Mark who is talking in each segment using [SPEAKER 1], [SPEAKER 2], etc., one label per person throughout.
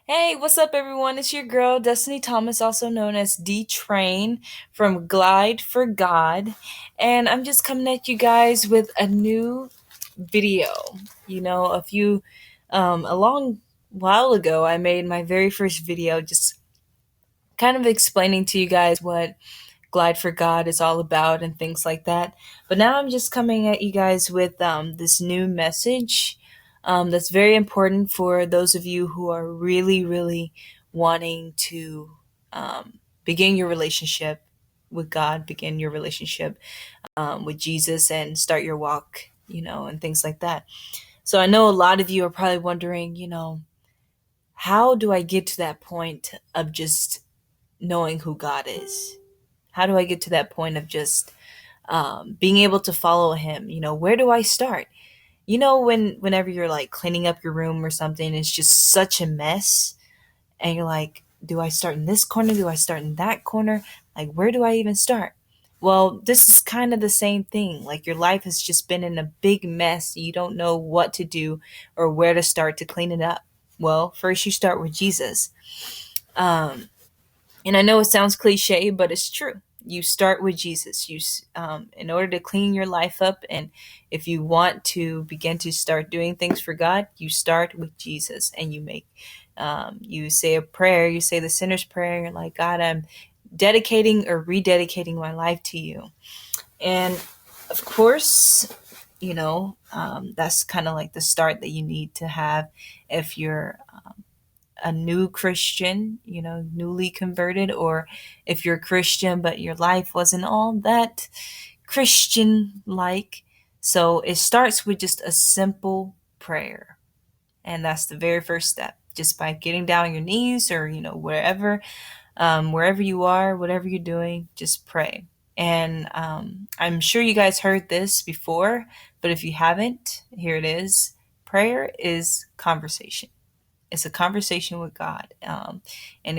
[SPEAKER 1] Hey, what's up, everyone? It's your girl, Destiny Thomas, also known as D Train from Glide for God. And I'm just coming at you guys with a new video. A long while ago, I made my very first video just kind of explaining to you guys what Glide for God is all about and things like that. But now I'm just coming at you guys with this new message that's very important for those of you who are really, really wanting to begin your relationship with God, begin your relationship with Jesus, and start your walk, and things like that. So I know a lot of you are probably wondering, how do I get to that point of just knowing who God is? How do I get to that point of just being able to follow him? Where do I start? Whenever you're like cleaning up your room or something, it's just such a mess, and you're like, do I start in this corner? Do I start in that corner? Like, where do I even start? Well, this is kind of the same thing. Like, your life has just been in a big mess. You don't know what to do or where to start to clean it up. Well, first you start with Jesus. Um, and I know it sounds cliche, but it's true. You start with Jesus. In order to clean your life up, and if you want to begin to start doing things for God, you start with Jesus, and you say a prayer. You say the sinner's prayer. You're like, God, I'm dedicating or rededicating my life to you. And of course, that's kind of like the start that you need to have if you're a new Christian, newly converted, or if you're a Christian but your life wasn't all that Christian like. So it starts with just a simple prayer. And that's the very first step. Just by getting down on your knees or, wherever you are, whatever you're doing, just pray. And I'm sure you guys heard this before, but if you haven't, here it is. Prayer is conversation. It's a conversation with God. And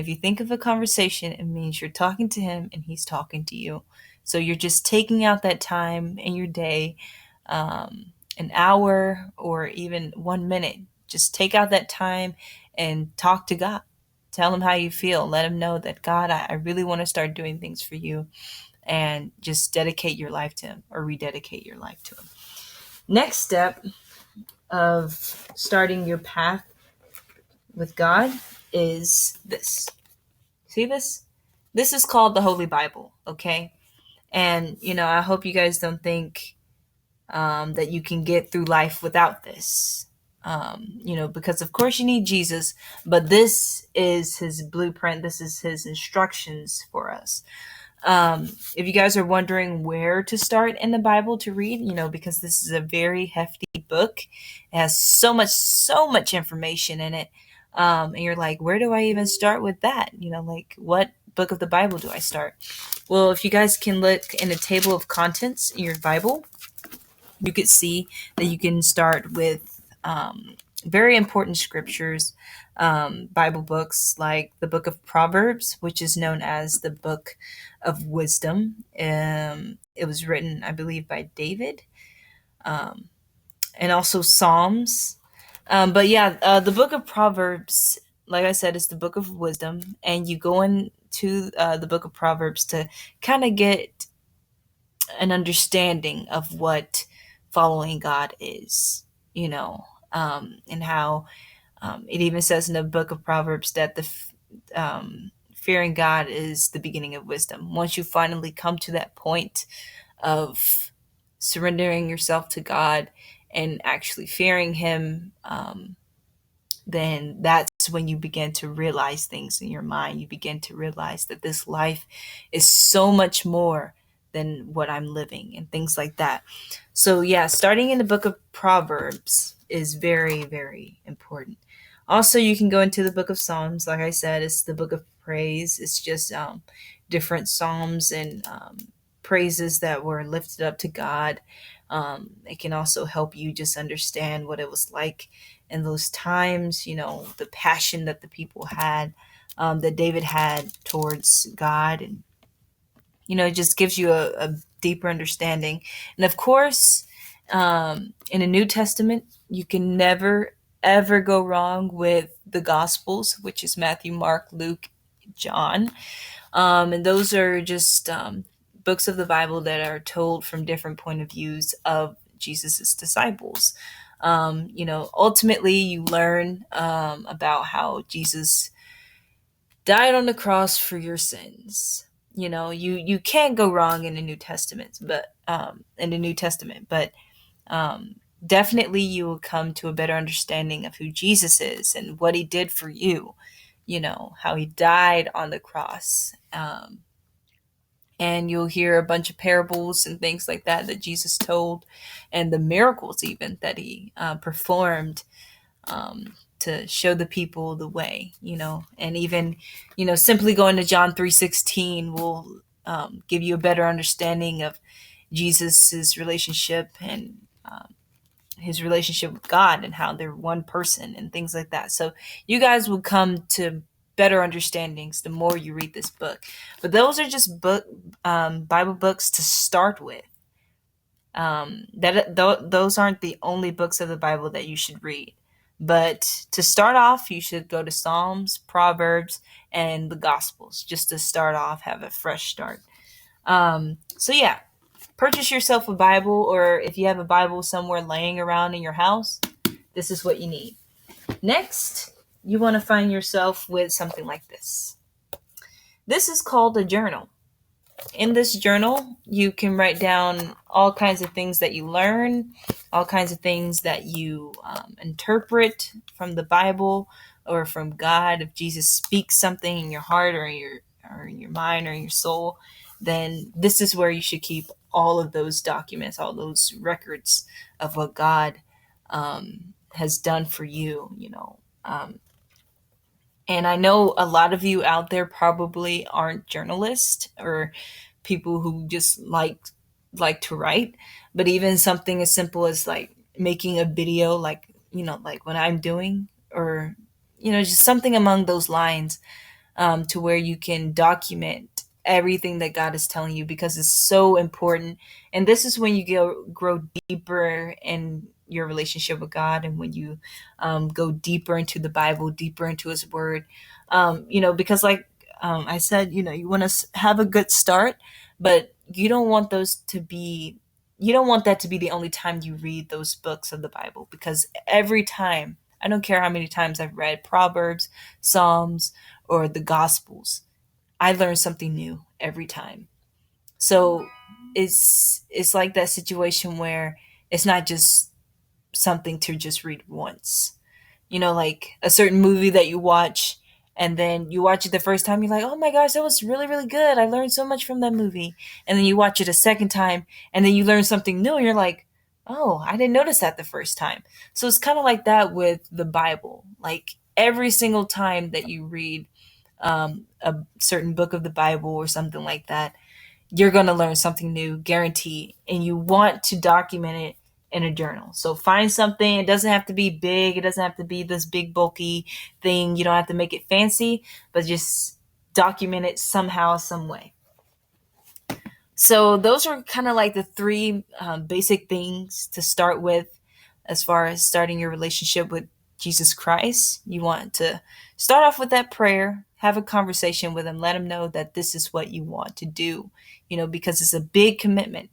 [SPEAKER 1] if you think of a conversation, it means you're talking to Him and He's talking to you. So you're just taking out that time in your day, an hour or even 1 minute. Just take out that time and talk to God. Tell Him how you feel. Let Him know that, God, I really want to start doing things for you. And just dedicate your life to Him or rededicate your life to Him. Next step of starting your path with God is this. See this? This is called the Holy Bible, okay? And, I hope you guys don't think that you can get through life without this. Because of course you need Jesus, but this is his blueprint, this is his instructions for us. If you guys are wondering where to start in the Bible to read, because this is a very hefty book, it has so much information in it. And you're like, where do I even start with that? Like, what book of the Bible do I start? Well, if you guys can look in the table of contents in your Bible, you could see that you can start with very important scriptures, Bible books like the book of Proverbs, which is known as the book of wisdom. It was written, I believe, by David, um, and also Psalms. But yeah, the book of Proverbs, like I said, is the book of wisdom, and you go into the book of Proverbs to kind of get an understanding of what following God is, and how it even says in the book of Proverbs that fearing God is the beginning of wisdom. Once you finally come to that point of surrendering yourself to God and actually fearing Him, then that's when you begin to realize things in your mind. You begin to realize that this life is so much more than what I'm living and things like that. So, yeah, starting in the book of Proverbs is very, very important. Also, you can go into the book of Psalms. Like I said, it's the book of praise. It's just different psalms and praises that were lifted up to God. It can also help you just understand what it was like in those times, the passion that the people had, that David had towards God. And, it just gives you a deeper understanding. And of course, in the New Testament, you can never ever go wrong with the Gospels, which is Matthew, Mark, Luke, John. And those are just books of the Bible that are told from different point of views of Jesus's disciples. Ultimately, you learn about how Jesus died on the cross for your sins. You can't go wrong in the New Testament, but um, definitely you will come to a better understanding of who Jesus is and what he did for you. How he died on the cross. And you'll hear a bunch of parables and things like that Jesus told, and the miracles even that he performed to show the people the way. And even simply going to John 3:16 will give you a better understanding of Jesus's relationship and his relationship with God and how they're one person and things like that. So you guys will come to better understandings the more you read this book. But those are just Bible books to start with. Those aren't the only books of the Bible that you should read. But to start off, you should go to Psalms, Proverbs, and the Gospels just to start off, have a fresh start. So yeah, purchase yourself a Bible, or if you have a Bible somewhere laying around in your house, this is what you need. Next, you want to find yourself with something like this. This is called a journal. In this journal, you can write down all kinds of things that you learn, all kinds of things that you interpret from the Bible or from God. If Jesus speaks something in your heart or in your mind or in your soul, then this is where you should keep all of those documents, all those records of what God has done for you. And I know a lot of you out there probably aren't journalists or people who just like to write, but even something as simple as like making a video, like what I'm doing, or just something among those lines, to where you can document everything that God is telling you, because it's so important. And this is when you grow deeper in your relationship with God, and when you go deeper into the Bible, deeper into His Word. Because like I said, you want to have a good start, but you don't want that to be the only time you read those books of the Bible, because every time, I don't care how many times I've read Proverbs, Psalms, or the Gospels, I learn something new every time. So it's like that situation where it's not just something to just read once. Like a certain movie that you watch, and then you watch it the first time, you're like, oh my gosh, that was really, really good. I learned so much from that movie. And then you watch it a second time, and then you learn something new, and you're like, oh, I didn't notice that the first time. So it's kind of like that with the Bible. Like every single time that you read a certain book of the Bible or something like that, you're going to learn something new, guaranteed. And you want to document it in a journal. So find something. It doesn't have to be big. It doesn't have to be this big, bulky thing. You don't have to make it fancy, but just document it somehow, some way. So those are kind of like the three basic things to start with as far as starting your relationship with Jesus Christ. You want to start off with that prayer, have a conversation with him, let him know that this is what you want to do, because it's a big commitment.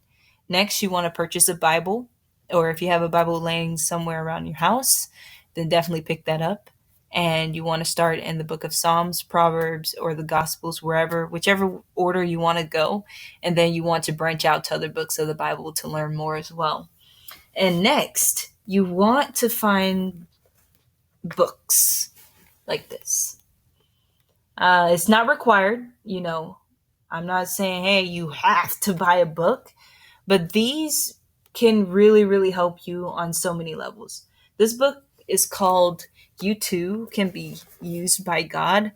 [SPEAKER 1] Next, you want to purchase a Bible, or if you have a Bible laying somewhere around your house, then definitely pick that up. And you want to start in the book of Psalms, Proverbs, or the Gospels, whichever order you want to go. And then you want to branch out to other books of the Bible to learn more as well. And next, you want to find books like this. It's not required, I'm not saying, hey, you have to buy a book, but these can really, really help you on so many levels. This book is called You Too Can Be Used by God.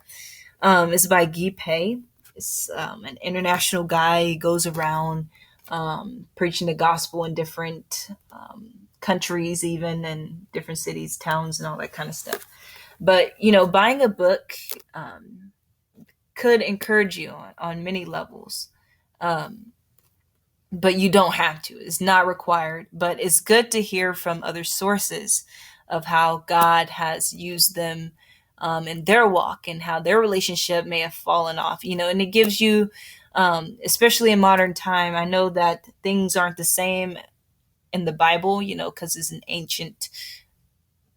[SPEAKER 1] It's by Guy Pei. It's an international guy. He goes around preaching the gospel in different countries, even, and different cities, towns, and all that kind of stuff. But, buying a book could encourage you on many levels. But you don't have to. It's not required, but it's good to hear from other sources of how God has used them in their walk and how their relationship may have fallen off, and it gives you, especially in modern time, I know that things aren't the same in the Bible, because it's an ancient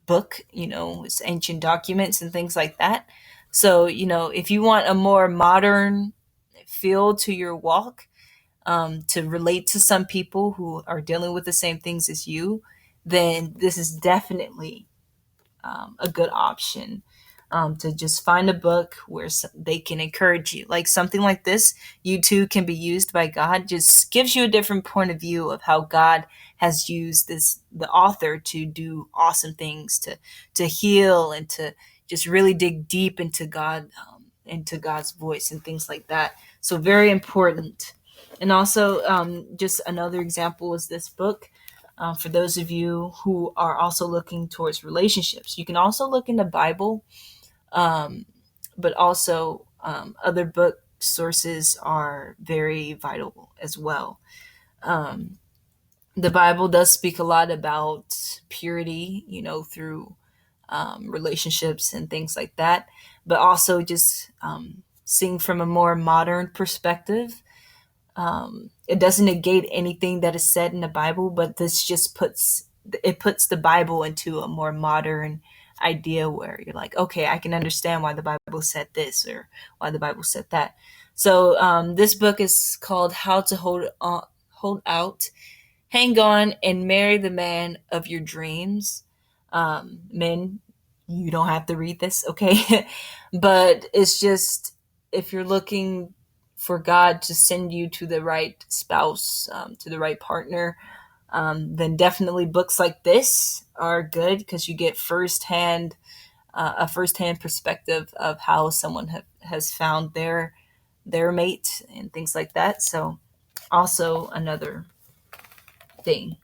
[SPEAKER 1] book, it's ancient documents and things like that. So, if you want a more modern feel to your walk, to relate to some people who are dealing with the same things as you, then this is definitely a good option, to just find a book where they can encourage you. Like something like this, You Too Can Be Used by God, just gives you a different point of view of how God has used the author to do awesome things, to heal and to just really dig deep into God, into God's voice and things like that. So very important. And also, just another example is this book. For those of you who are also looking towards relationships, you can also look in the Bible, but also other book sources are very vital as well. Um, the Bible does speak a lot about purity, through relationships and things like that, but also just seeing from a more modern perspective. It doesn't negate anything that is said in the Bible, but this just puts the Bible into a more modern idea where you're like, okay, I can understand why the Bible said this or why the Bible said that. So this book is called How to Hold Out, Hang On, and Marry the Man of Your Dreams. Men, you don't have to read this, okay? But it's just, if you're looking for God to send you to the right spouse, to the right partner, then definitely books like this are good because you get a firsthand perspective of how someone has found their mate and things like that. So also another thing.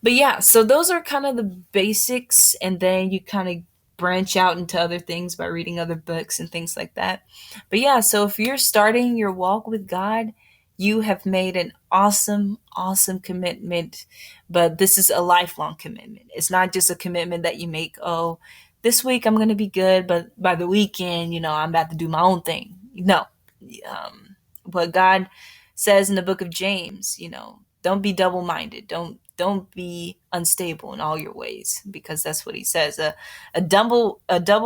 [SPEAKER 1] But yeah, so those are kind of the basics, and then you kind of branch out into other things by reading other books and things like that. But yeah, so if you're starting your walk with God, you have made an awesome, awesome commitment. But this is a lifelong commitment. It's not just a commitment that you make, oh, this week I'm going to be good, but by the weekend, I'm about to do my own thing. No. What God says in the book of James, don't be double minded. Don't be unstable in all your ways, because that's what he says. A double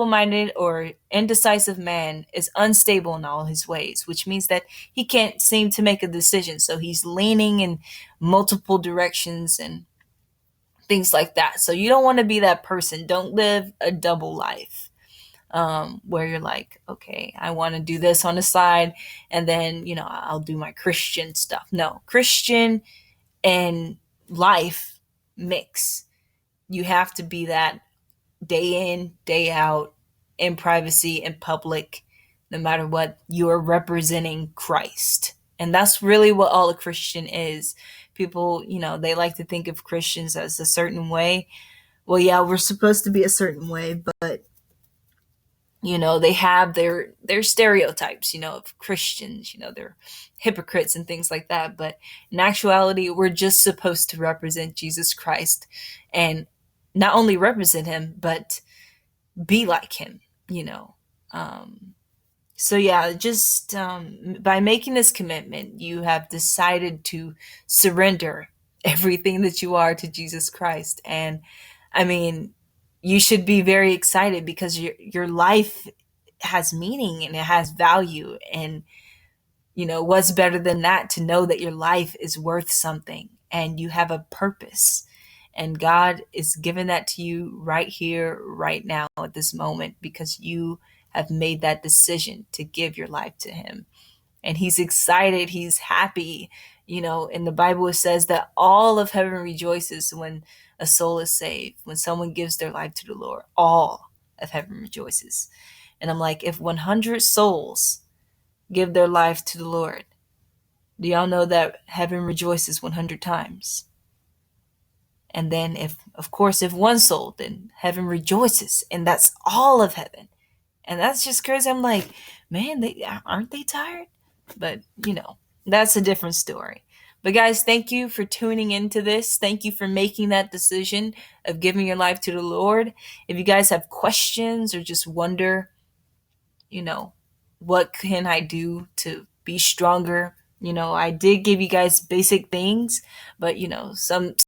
[SPEAKER 1] minded or indecisive man is unstable in all his ways, which means that he can't seem to make a decision. So he's leaning in multiple directions and things like that. So you don't want to be that person. Don't live a double life. Where you're like, okay, I want to do this on the side, and then I'll do my Christian stuff. No, Christian and life mix. You have to be that day in, day out, in privacy, in public, no matter what. You are representing Christ, and that's really what all a Christian is. People, they like to think of Christians as a certain way. Well, yeah, we're supposed to be a certain way, but they have their stereotypes, of Christians, they're hypocrites and things like that. But in actuality, we're just supposed to represent Jesus Christ, and not only represent him, but be like him, Um, so yeah, just by making this commitment, you have decided to surrender everything that you are to Jesus Christ. And I mean, you should be very excited because your life has meaning and it has value. And what's better than that, to know that your life is worth something and you have a purpose. And God is giving that to you right here, right now, at this moment, because you have made that decision to give your life to him. And he's excited, he's happy. In the Bible it says that all of heaven rejoices when a soul is saved, when someone gives their life to the Lord. All of heaven rejoices. And I'm like, if 100 souls give their life to the Lord, do y'all know that heaven rejoices 100 times? And then if one soul, then heaven rejoices, and that's all of heaven. And that's just crazy. I'm like, man, aren't they tired? But that's a different story. But guys, thank you for tuning into this. Thank you for making that decision of giving your life to the Lord. If you guys have questions or just wonder, you know, what can I do to be stronger? I did give you guys basic things, but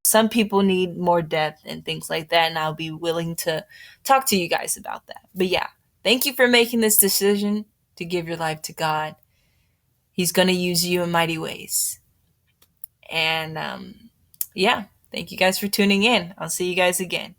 [SPEAKER 1] some people need more depth and things like that, and I'll be willing to talk to you guys about that. But yeah, thank you for making this decision to give your life to God. He's going to use you in mighty ways. And yeah, thank you guys for tuning in. I'll see you guys again.